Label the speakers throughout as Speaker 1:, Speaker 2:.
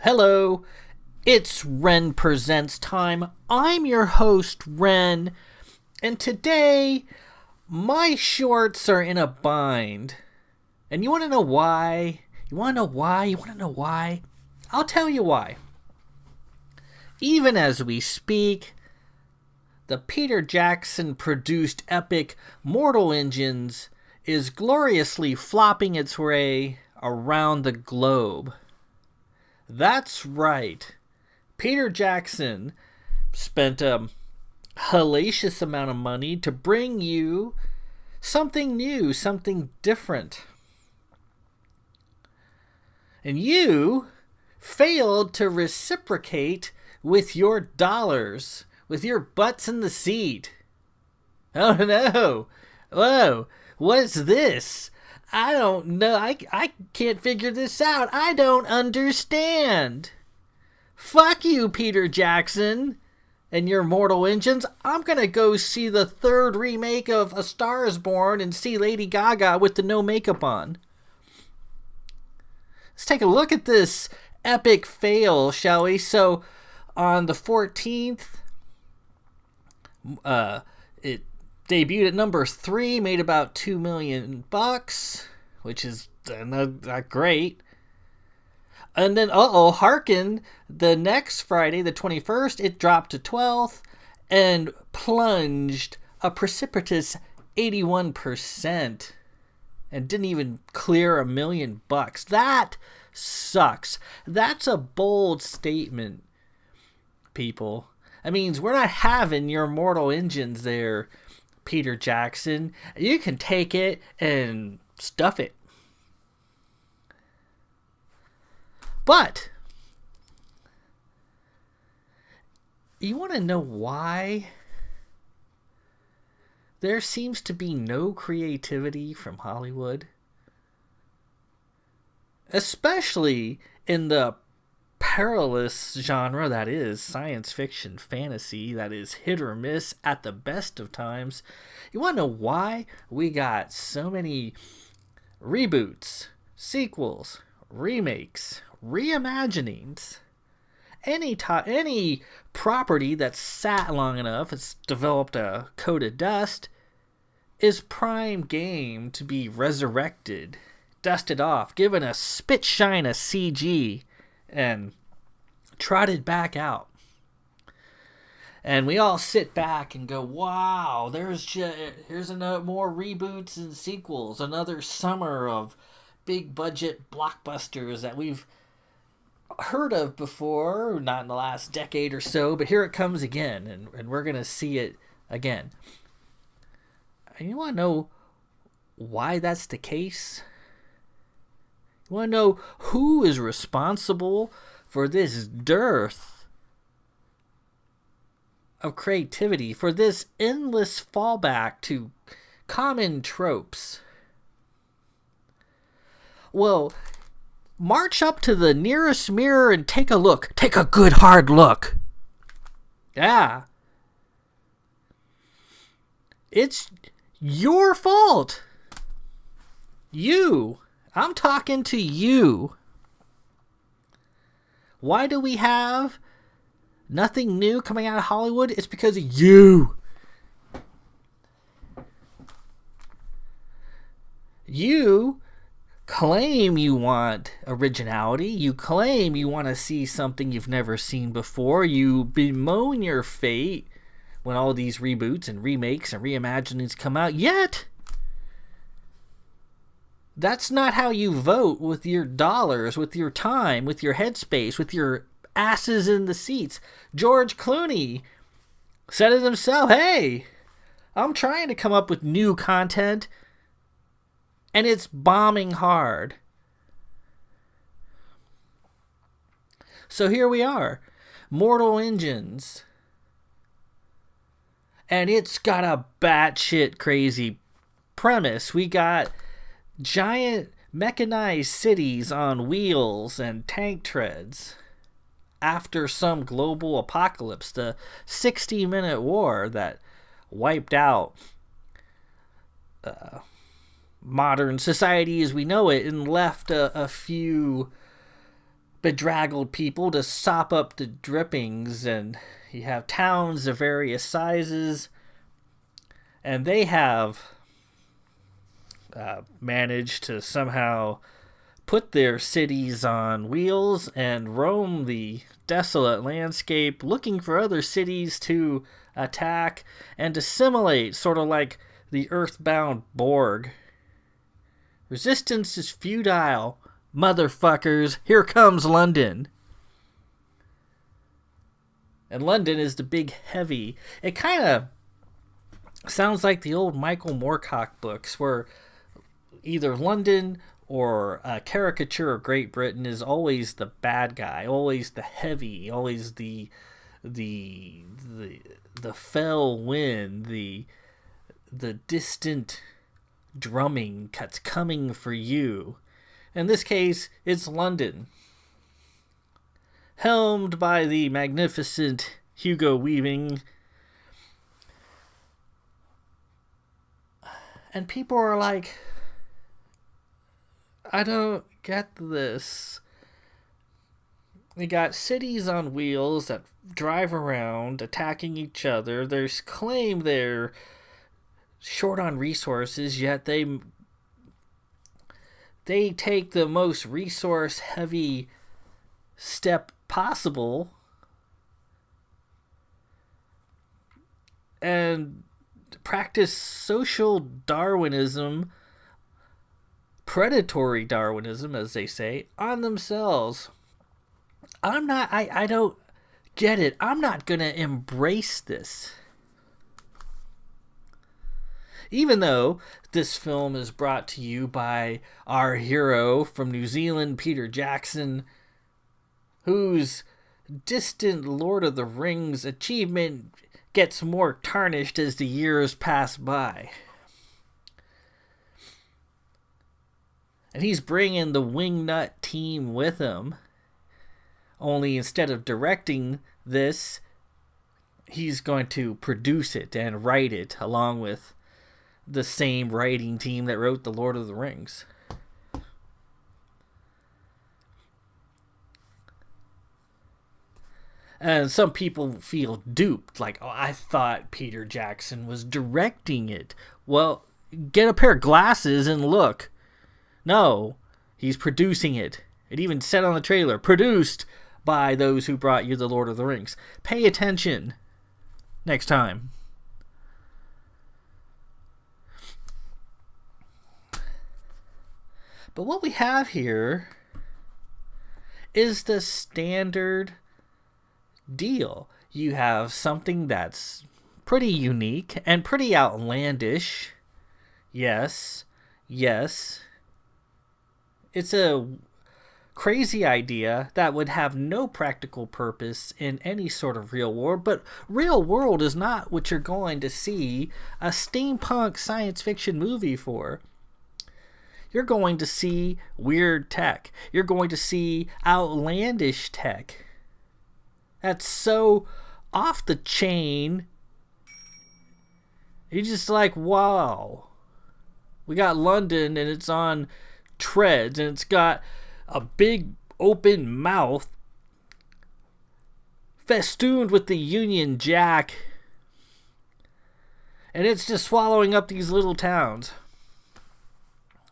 Speaker 1: Hello, it's Ren Presents time. I'm your host, Ren, and today my shorts are in a bind. And you want to know why? You want to know why? You want to know why? I'll tell you why. Even as we speak, the Peter Jackson produced epic Mortal Engines is gloriously flopping its way around the globe. That's right. Peter Jackson spent a hellacious amount of money to bring you something new, something different. And you failed to reciprocate with your dollars, with your butts in the seat. Oh no. Whoa, what's this? I don't know. I can't figure this out. I don't understand. Fuck you, Peter Jackson, and your Mortal Engines. I'm gonna go see the third remake of A Star Is Born and see Lady Gaga with the no makeup on. Let's take a look at this epic fail, shall we? So, on the 14th, it debuted at number 3, made about $2 million, which is not great. And then, hearken, the next Friday, the 21st, it dropped to 12th and plunged a precipitous 81% and didn't even clear $1 million. That sucks. That's a bold statement, people. That means we're not having your Mortal Engines there, Peter Jackson. You can take it and stuff it. But you want to know why there seems to be no creativity from Hollywood? Especially in the perilous genre that is science fiction fantasy, that is hit or miss at the best of times. You want to know why we got so many reboots, sequels, remakes, reimaginings? Any property that's sat long enough, it's developed a coat of dust, is prime game to be resurrected, dusted off, given a spit shine of CG, and trotted back out. And we all sit back and go, wow, here's another more reboots and sequels, another summer of big budget blockbusters that we've heard of before, not in the last decade or so, but here it comes again, and we're going to see it again. And you want to know why that's the case? You want to know who is responsible for this dearth of creativity, for this endless fallback to common tropes? Well, march up to the nearest mirror and take a look. Take a good hard look. Yeah. It's your fault. You. I'm talking to you. Why do we have nothing new coming out of Hollywood? It's because of you. You claim you want originality. You claim you want to see something you've never seen before. You bemoan your fate when all these reboots and remakes and reimaginings come out. Yet, that's not how you vote with your dollars, with your time, with your headspace, with your asses in the seats. George Clooney said it himself. Hey, I'm trying to come up with new content, and it's bombing hard. So here we are, Mortal Engines. And it's got a batshit crazy premise. We got giant mechanized cities on wheels and tank treads after some global apocalypse, the 60-minute war that wiped out modern society as we know it and left a few bedraggled people to sop up the drippings, and you have towns of various sizes, and they have managed to somehow put their cities on wheels and roam the desolate landscape looking for other cities to attack and assimilate, sort of like the earthbound Borg. Resistance is futile, motherfuckers. Here comes London. And London is the big heavy. It kind of sounds like the old Michael Moorcock books, where either London or a caricature of Great Britain is always the bad guy, always the heavy, always the fell wind, the distant drumming that's coming for you. In this case, it's London, helmed by the magnificent Hugo Weaving. And people are like, I don't get this. We got cities on wheels that drive around attacking each other. There's claim they're short on resources, yet they take the most resource heavy step possible and practice social Darwinism, predatory Darwinism, as they say, on themselves. I don't get it. I'm not going to embrace this. Even though this film is brought to you by our hero from New Zealand, Peter Jackson, whose distant Lord of the Rings achievement gets more tarnished as the years pass by. And he's bringing the Wingnut team with him. Only instead of directing this, he's going to produce it and write it along with the same writing team that wrote The Lord of the Rings. And some people feel duped, like, oh, I thought Peter Jackson was directing it. Well, get a pair of glasses and look. No, he's producing it. It even said on the trailer, produced by those who brought you The Lord of the Rings. Pay attention next time. But what we have here is the standard deal. You have something that's pretty unique and pretty outlandish. Yes. It's a crazy idea that would have no practical purpose in any sort of real world, but real world is not what you're going to see a steampunk science fiction movie for. You're going to see weird tech. You're going to see outlandish tech. That's so off the chain. You're just like, wow. We got London and it's on treads and it's got a big open mouth festooned with the Union Jack. And it's just swallowing up these little towns.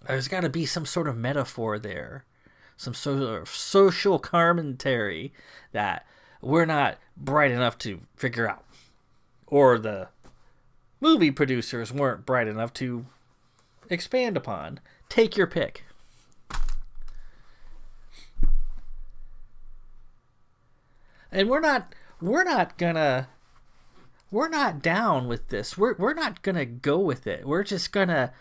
Speaker 1: There's got to be some sort of metaphor there. Some sort of social commentary that we're not bright enough to figure out. Or the movie producers weren't bright enough to expand upon. Take your pick. And we're not down with this. We're not gonna go with it. We're just gonna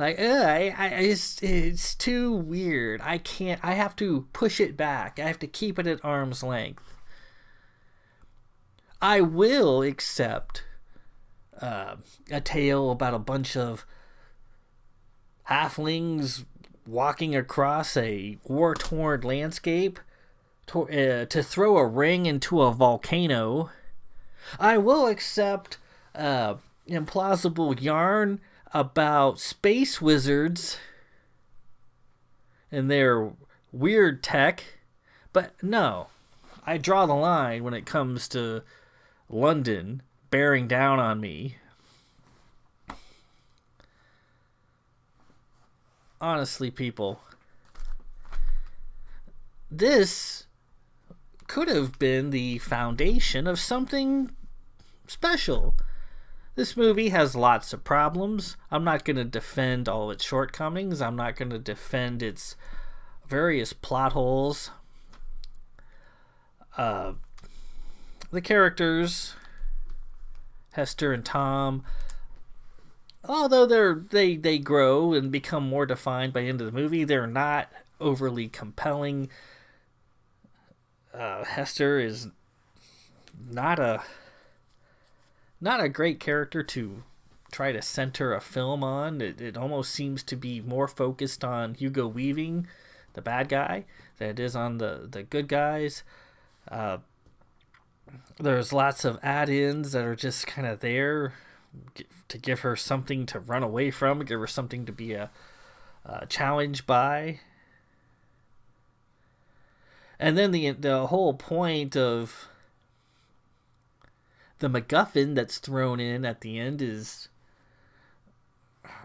Speaker 1: it's too weird. I have to push it back. I have to keep it at arm's length. I will accept a tale about a bunch of halflings walking across a war-torn landscape to throw a ring into a volcano. I will accept implausible yarn about space wizards and their weird tech, But no, I draw the line when it comes to London bearing down on me. Honestly, people, this could have been the foundation of something special. This movie has lots of problems. I'm not going to defend all its shortcomings. I'm not going to defend its various plot holes. The characters, Hester and Tom, although they grow and become more defined by the end of the movie, they're not overly compelling. Hester is not a great character to try to center a film on. It almost seems to be more focused on Hugo Weaving, the bad guy, than it is on the good guys. There's lots of add-ins that are just kind of there to give her something to run away from, give her something to be challenged by. And then the whole point of the MacGuffin that's thrown in at the end is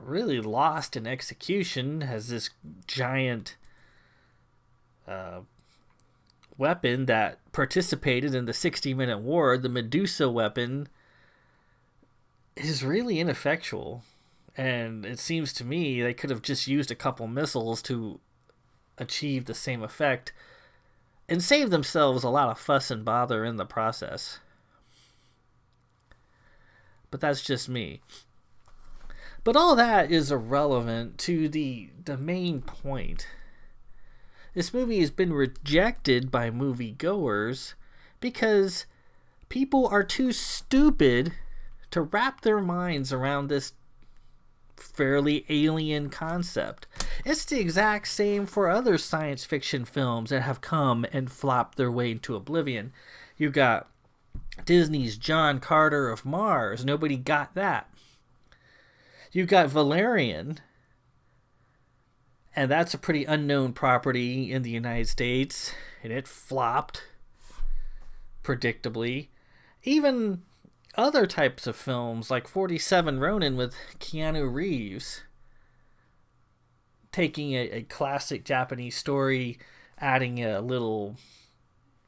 Speaker 1: really lost in execution. Has this giant weapon that participated in the 60-minute war. The Medusa weapon is really ineffectual, and it seems to me they could have just used a couple missiles to achieve the same effect and save themselves a lot of fuss and bother in the process. But that's just me. But all that is irrelevant to the main point. This movie has been rejected by moviegoers because people are too stupid to wrap their minds around this fairly alien concept. It's the exact same for other science fiction films that have come and flopped their way into oblivion. You got Disney's John Carter of Mars. Nobody got that. You got Valerian, and that's a pretty unknown property in the United States, and it flopped, predictably. Even other types of films, like 47 Ronin with Keanu Reeves, taking a classic Japanese story, adding a little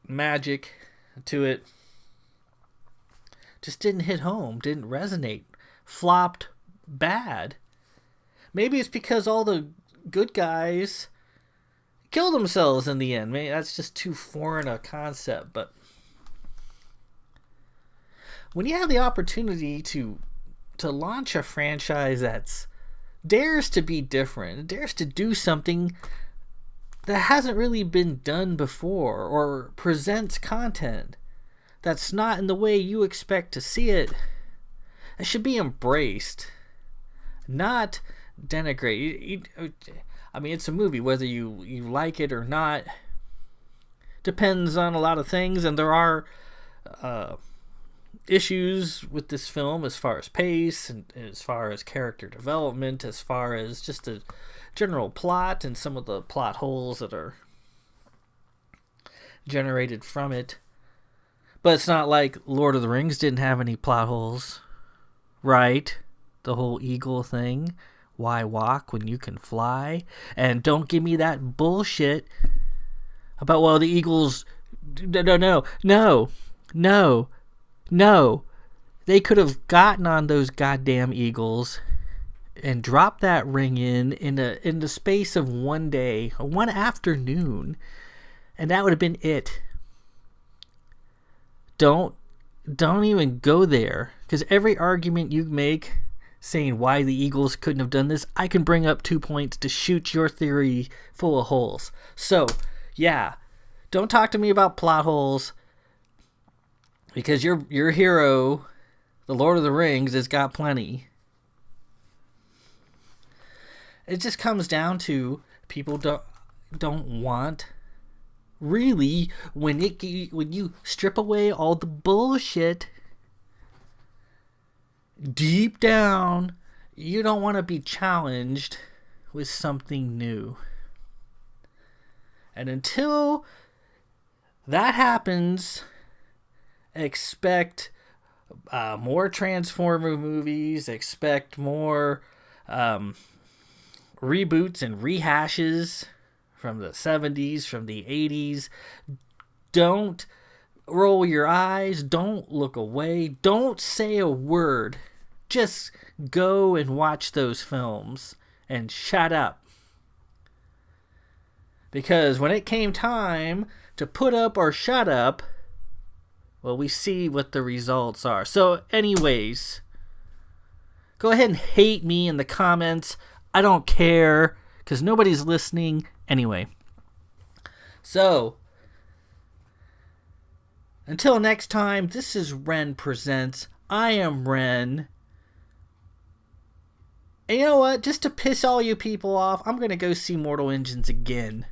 Speaker 1: magic to it, just didn't hit home, didn't resonate, flopped bad. Maybe it's because all the good guys kill themselves in the end. Maybe that's just too foreign a concept. But when you have the opportunity to launch a franchise that's dares to be different, dares to do something that hasn't really been done before, or presents content that's not in the way you expect to see it, it should be embraced, not denigrate. I mean, it's a movie, whether you like it or not depends on a lot of things, and there are issues with this film as far as pace, and as far as character development, as far as just the general plot and some of the plot holes that are generated from it. But it's not like Lord of the Rings didn't have any plot holes, right? The whole eagle thing. Why walk when you can fly? And don't give me that bullshit about, well, the eagles... No. They could have gotten on those goddamn eagles and dropped that ring in the space of one day, one afternoon, and that would have been it. Don't even go there, because every argument you make saying why the Eagles couldn't have done this, I can bring up 2 points to shoot your theory full of holes. So, yeah, don't talk to me about plot holes, because your hero, the Lord of the Rings, has got plenty. It just comes down to people don't want, really, when you strip away all the bullshit, deep down, you don't want to be challenged with something new. And until that happens, expect more Transformer movies, expect more reboots and rehashes from the 70s, from the 80s. Don't roll your eyes. Don't look away. Don't say a word. Just go and watch those films and shut up. Because when it came time to put up or shut up, well, we see what the results are. So, anyways, go ahead and hate me in the comments. I don't care, because nobody's listening anyway. So, until next time, this is Ren Presents. I am Ren. And you know what? Just to piss all you people off, I'm going to go see Mortal Engines again.